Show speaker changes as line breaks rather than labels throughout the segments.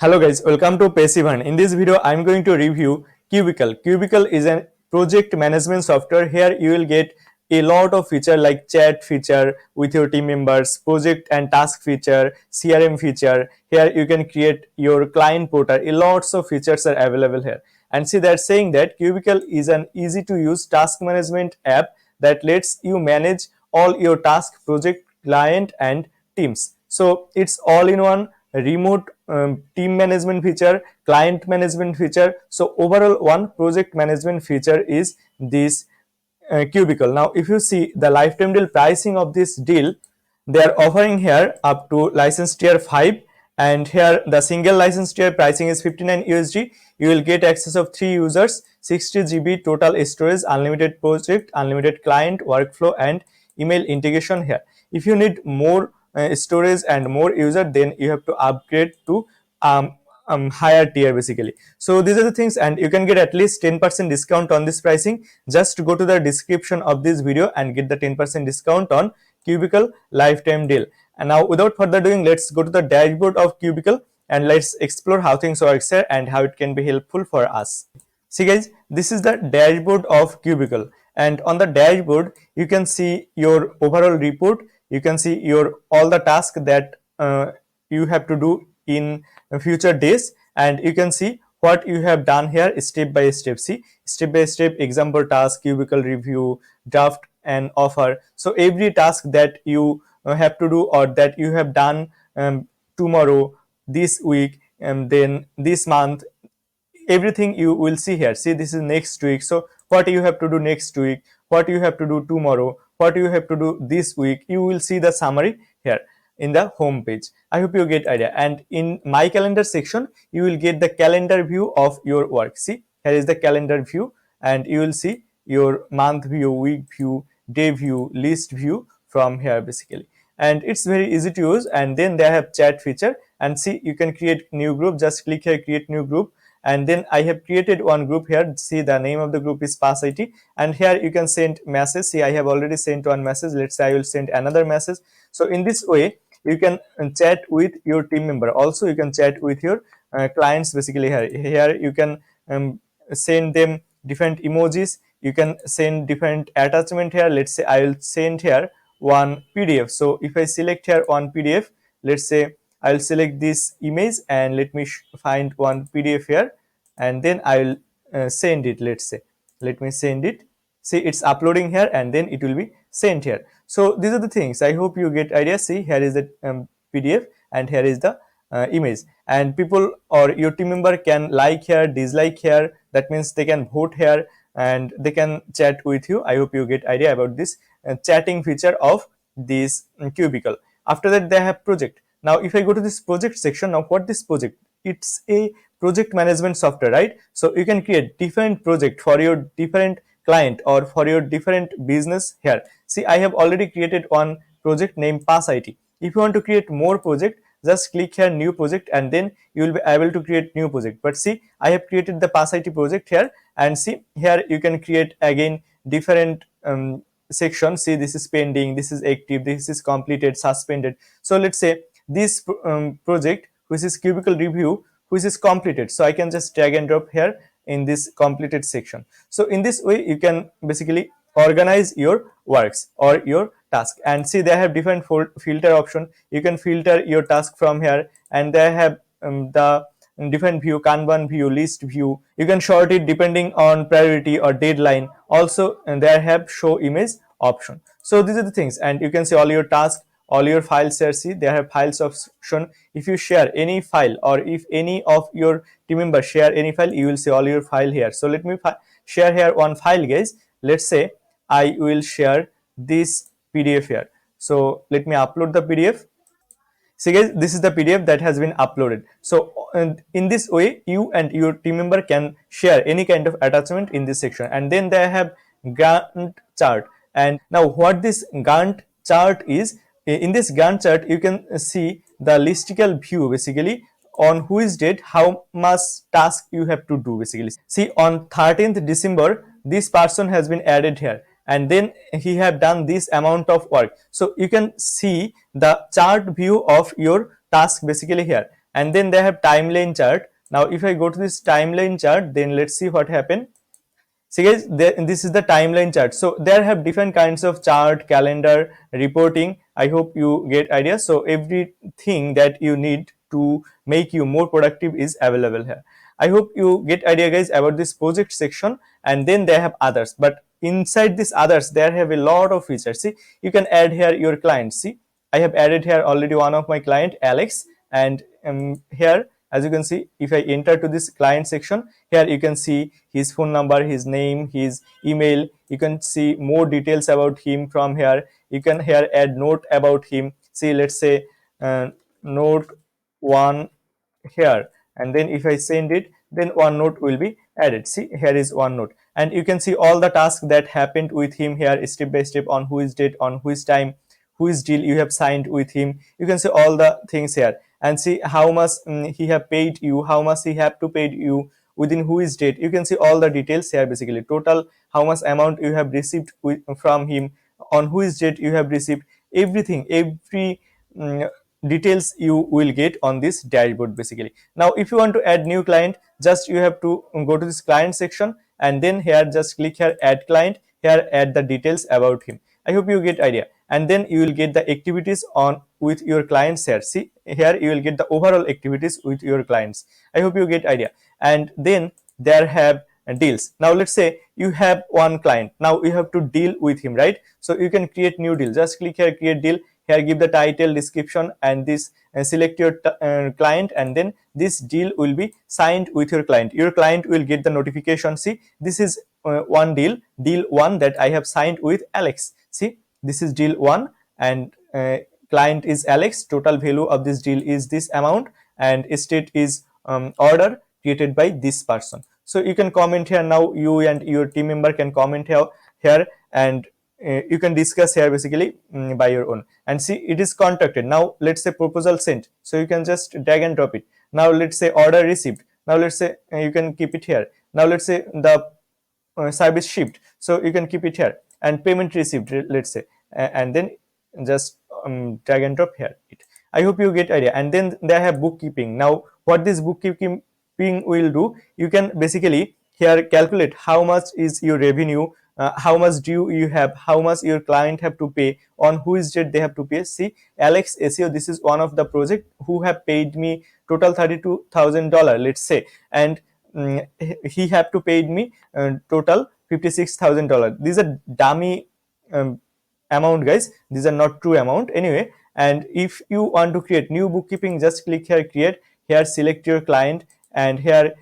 Hello guys, welcome to Passivern. In this video, I'm going to review Cubicl. Cubicl is a project management software. Here you will get a lot of feature like chat feature with your team members, project and task feature, CRM feature. Here you can create your client portal. A lots of features are available here. And see that saying that Cubicl is an easy to use task management app that lets you manage all your task, project, client and teams. So it's all in one remote team management feature, client management feature. So overall one project management feature is this Cubicl. Now if you see the lifetime deal pricing of this deal, they are offering here up to license tier 5, and here the single license tier pricing is 59 USD. You will get access of 3 users, 60 GB total storage, unlimited project, unlimited client, workflow and email integration here. If you need more storage and more user, then you have to upgrade to higher tier basically. So these are the things, and you can get at least 10% discount on this pricing. Just go to the description of this video and get the 10% discount on Cubicl lifetime deal. And now without further doing, let's go to the dashboard of Cubicl and let's explore how things work here and how it can be helpful for us. See guys, this is the dashboard of Cubicl, and on the dashboard you can see your overall report. You can see your all the tasks that you have to do in future days, and you can see what you have done here step by step. See, step by step example task, Cubicl review, draft and offer. So every task that you have to do or that you have done tomorrow, this week, and then this month, everything you will see here. See, this is next week. So what you have to do next week, what you have to do tomorrow, what you have to do this week, you will see the summary here in the home page. I hope you get idea. And in my calendar section, you will get the calendar view of your work. See, here is the calendar view, and you will see your month view, week view, day view, list view from here basically. And it's very easy to use. And then they have chat feature, and see, you can create new group. Just click here, create new group, and then I have created one group here. See, the name of the group is Pass IT, and here you can send message. See, I have already sent one message. Let's say I will send another message. So in this way you can chat with your team member. Also you can chat with your clients basically. Here you can send them different emojis. You can send different attachment here. Let's say I will send here one PDF. So if I select here one PDF, let's say I'll select this image and let me find one PDF here, and then I will send it. Let's say, let me send it. See, it's uploading here and then it will be sent here. So these are the things. I hope you get idea. See, here is the PDF and here is the image, and people or your team member can like here, dislike here. That means they can vote here and they can chat with you. I hope you get idea about this chatting feature of this Cubicl. After that, they have project. Now if I go to this project section, now what this project, it's a project management software, right? So you can create different project for your different client or for your different business here. See, I have already created one project named Pass IT. If you want to create more project, just click here new project, and then you will be able to create new project. But see, I have created the Pass IT project here, and see here you can create again different section. See, this is pending, this is active, this is completed, suspended. So let's say this project, which is Cubicl review, which is completed, so I can just drag and drop here in this completed section. So in this way you can basically organize your works or your task. And see, they have different filter option. You can filter your task from here, and they have the different view, Kanban view, list view. You can sort it depending on priority or deadline. Also, and they have show image option. So these are the things, and you can see all your tasks, all your files here. See, they have files option. If you share any file, or if any of your team members share any file, you will see all your file here. So let me share here one file, guys. Let's say I will share this PDF here. So let me upload the PDF. See guys, this is the PDF that has been uploaded. So in this way, you and your team member can share any kind of attachment in this section. And then they have Gantt chart. And now what this Gantt chart is, in this Gantt chart you can see the listicle view basically, on which date how much task you have to do basically. See, on 13th December this person has been added here, and then he have done this amount of work. So you can see the chart view of your task basically here. and then they have timeline chart. Now if I go to this timeline chart, then let's see what happened. See guys, this is the timeline chart. So there have different kinds of chart, calendar, reporting. I hope you get idea. So everything that you need to make you more productive is available here. I hope you get idea guys about this project section, and then they have others. But inside this others, there have a lot of features. See, you can add here your clients. See, I have added here already one of my client, Alex, and here as you can see, if I enter to this client section, here you can see his phone number, his name, his email. You can see more details about him from here. You can here add note about him. See, let's say note one here, and then if I send it, then one note will be added. See, here is one note, and you can see all the tasks that happened with him here step by step, on which date, on which time, which deal you have signed with him. You can see all the things here, and see how much he have paid you, how much he have to pay you, within which date. You can see all the details here, basically total how much amount you have received from him, on which date you have received, everything, every details you will get on this dashboard basically. Now if you want to add new client, just you have to go to this client section, and then here just click here add client, here add the details about him. I hope you get idea, and then you will get the activities on with your clients here. See, here you will get the overall activities with your clients. I hope you get idea. And then there have deals. Now let's say you have one client, now you have to deal with him, right? So you can create new deal. Just click here create deal, here give the title, description, and this select your client, and then this deal will be signed with your client. Your client will get the notification. See, this is one deal, deal one, that I have signed with Alex. See, this is deal one, and client is Alex. Total value of this deal is this amount, and state is order created by this person. So you can comment here. Now you and your team member can comment here, and you can discuss here basically by your own. And see, it is contacted. Now let's say proposal sent, so you can just drag and drop it. Now let's say order received. Now let's say you can keep it here. Now let's say the service shipped, so you can keep it here. And payment received, let's say, and then just drag and drop here it. I hope you get idea. And then they have bookkeeping. Now what this bookkeeping will do, you can basically here calculate how much is your revenue, how much due you have, how much your client have to pay, on which date they have to pay. See, Alex SEO, this is one of the project who have paid me total $32,000, let's say, and he have to paid me total $56,000. These are dummy amount guys, these are not true amount anyway. And if you want to create new bookkeeping, just click here create, here select your client, and here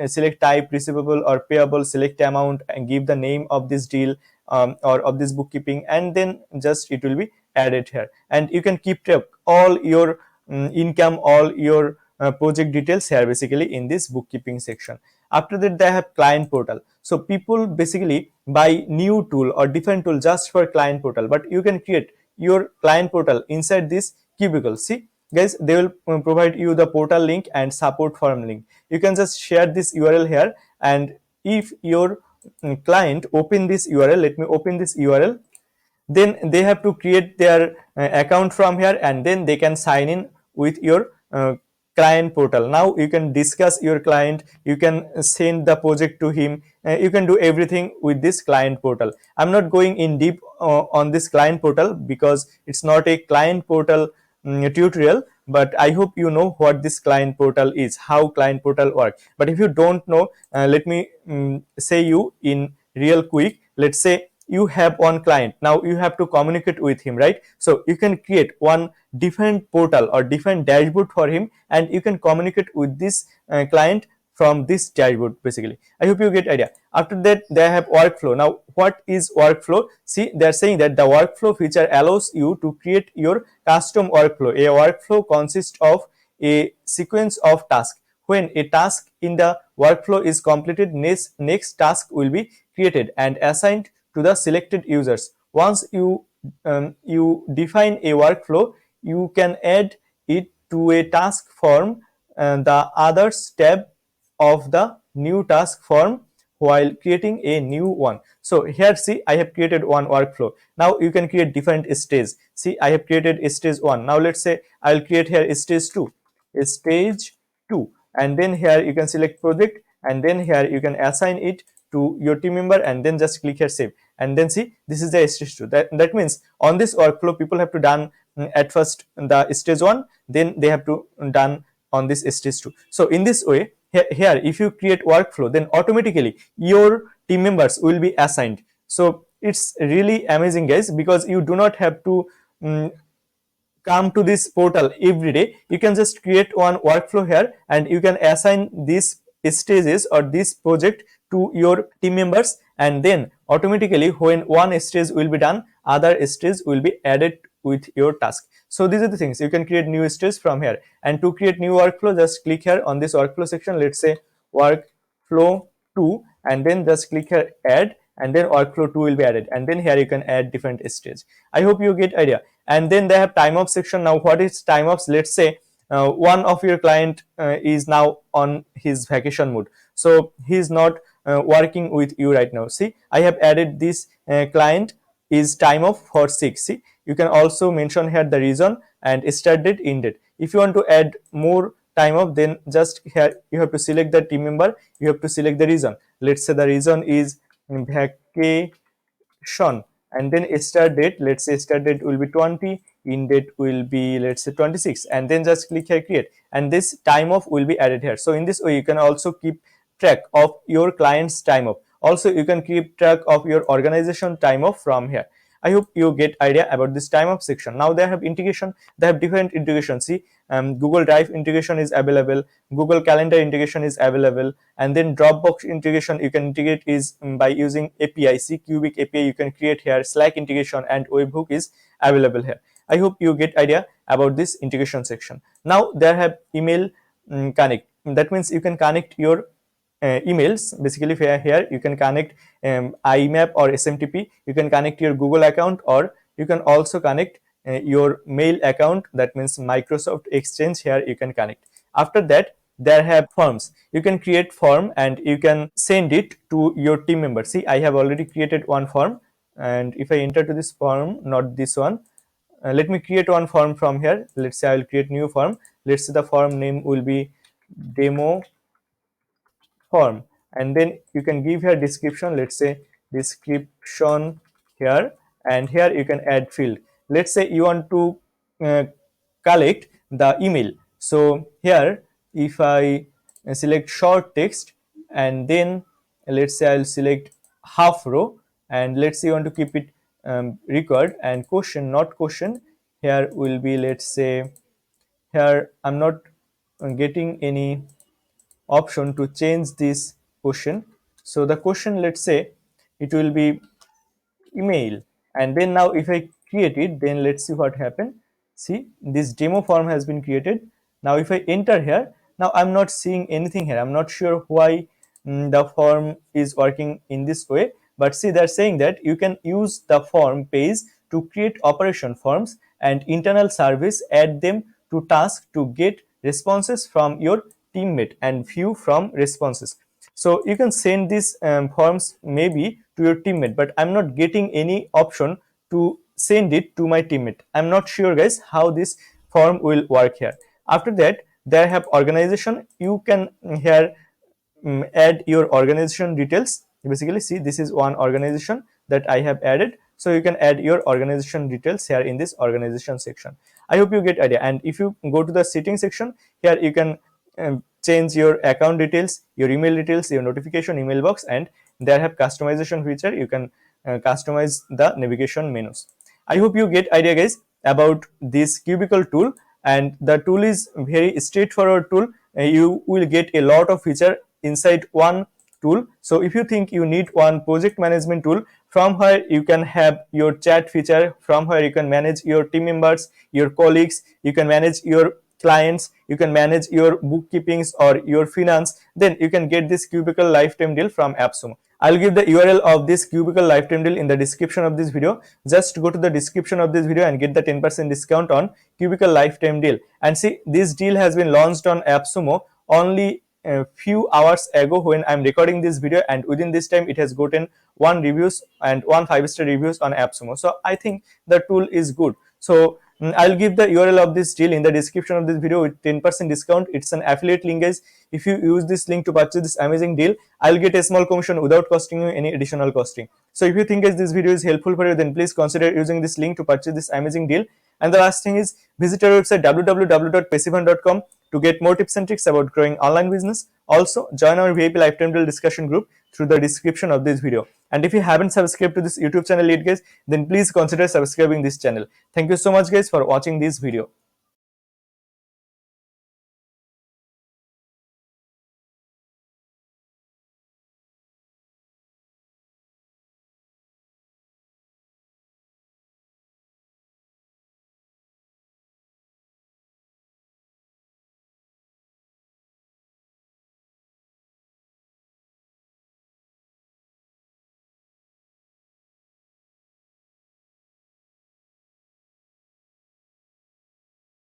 select type, receivable or payable, select amount, and give the name of this deal or of this bookkeeping, and then just it will be added here. And you can keep track all your income, all your project details here basically in this bookkeeping section. After that, they have client portal. So people basically buy new tool or different tool just for client portal, but you can create your client portal inside this Cubicl. See guys, they will provide you the portal link and support form link. You can just share this URL here, and if your client open this URL, let me open this URL, then they have to create their account from here, and then they can sign in with your client portal. Now you can discuss your client, you can send the project to him, you can do everything with this client portal. I'm not going in deep on this client portal because it's not a client portal tutorial, but I hope you know what this client portal is, how client portal work. But if you don't know, let me say you in real quick. Let's say you have one client, now you have to communicate with him, right? So you can create one different portal or different dashboard for him, and you can communicate with this client from this dashboard basically. I hope you get idea. After that, they have workflow. Now what is workflow? See, they're saying that the workflow feature allows you to create your custom workflow. A workflow consists of a sequence of tasks. When a task in the workflow is completed, next task will be created and assigned to the selected users. Once you define a workflow, you can add it to a task form and the others tab of the new task form while creating a new one. So here see, I have created one workflow. Now you can create different stages. See, I have created stage 1. Now let's say I'll create here stage 2. stage 2, and then here you can select project, and then here you can assign it to your team member, and then just click here save, and then see this is the stage 2. That means on this workflow people have to done at first the stage 1, then they have to done on this stage 2. So in this way, here if you create workflow, then automatically your team members will be assigned. So it's really amazing, guys, because you do not have to come to this portal every day. You can just create one workflow here, and you can assign these stages or this project to your team members, and then automatically when one stage will be done, other stage will be added with your task. So these are the things. You can create new stage from here, and to create new workflow, just click here on this workflow section. Let's say workflow 2, and then just click here add, and then workflow 2 will be added, and then here you can add different stage. I hope you get idea. And then they have time off section. Now what is time offs? Let's say one of your client is now on his vacation mode, so he is not working with you right now. See, I have added this client is time off for 6. See, you can also mention here the reason and start date, end date. If you want to add more time off, then just here you have to select the team member, you have to select the reason. Let's say the reason is vacation, and then start date, let's say start date will be 20, end date will be, let's say, 26, and then just click here create, and this time off will be added here. So in this way you can also keep track of your client's time off. Also you can keep track of your organization time off from here. I hope you get idea about this time off section. Now they have integration, they have different integration. See, Google Drive integration is available, Google Calendar integration is available, and then Dropbox integration you can integrate is by using API. See, Cubicl API you can create here, Slack integration and webhook is available here. I hope you get idea about this integration section. Now they have email connect. That means you can connect your emails. Basically here you can connect IMAP or SMTP, you can connect your Google account, or you can also connect your mail account, that means Microsoft Exchange. Here you can connect. After that, there have forms. You can create form and you can send it to your team member. See, I have already created one form, and if I enter to this form, not this one, let me create one form from here. Let's say I will create new form. Let's say the form name will be demo form, and then you can give here description. Let's say description here, and here you can add field. Let's say you want to uh, collect the email. So here if I select short text, and then let's say I'll select half row, and let's say you want to keep it record, and question, not question, here will be, let's say, here I'm not getting any option to change this question. So the question, let's say it will be email, and then now if I create it, then let's see what happened. See, this demo form has been created. Now if I enter here, now I'm not seeing anything here. I'm not sure why the form is working in this way, but see, they're saying that you can use the form page to create operation forms and internal service, add them to task to get responses from your teammate and view from responses. So you can send these forms maybe to your teammate, but I'm not getting any option to send it to my teammate. I'm not sure, guys, how this form will work here. After that, there have organization. You can here add your organization details. Basically, see, this is one organization that I have added, so you can add your organization details here in this organization section. I hope you get idea. And if you go to the setting section, here you can change your account details, your email details, your notification email box, and there have customization feature. You can customize the navigation menus. I hope you get idea, guys, about this Cubicl tool, and the tool is very straightforward tool. You will get a lot of feature inside one tool. So if you think you need one project management tool from where you can have your chat feature, from where you can manage your team members, your colleagues, you can manage your clients, you can manage your bookkeepings or your finance, then you can get this Cubicl lifetime deal from AppSumo. I'll give the URL of this Cubicl lifetime deal in the description of this video. Just go to the description of this video and get the 10% discount on Cubicl lifetime deal. And see, this deal has been launched on AppSumo only a few hours ago when I'm recording this video, and within this time it has gotten 1 reviews and 1 5-star reviews on AppSumo. So I think the tool is good. So I'll give the URL of this deal in the description of this video with 10% discount. It's an affiliate link, guys. If you use this link to purchase this amazing deal, I'll get a small commission without costing you any additional costing. So if you think guys this video is helpful for you, then please consider using this link to purchase this amazing deal. And the last thing is, visit our website www.passivern.com to get more tips and tricks about growing online business. Also, join our VIP lifetime deal discussion group through the description of this video. And if you haven't subscribed to this YouTube channel yet, guys, then please consider subscribing this channel. Thank you so much, guys, for watching this video.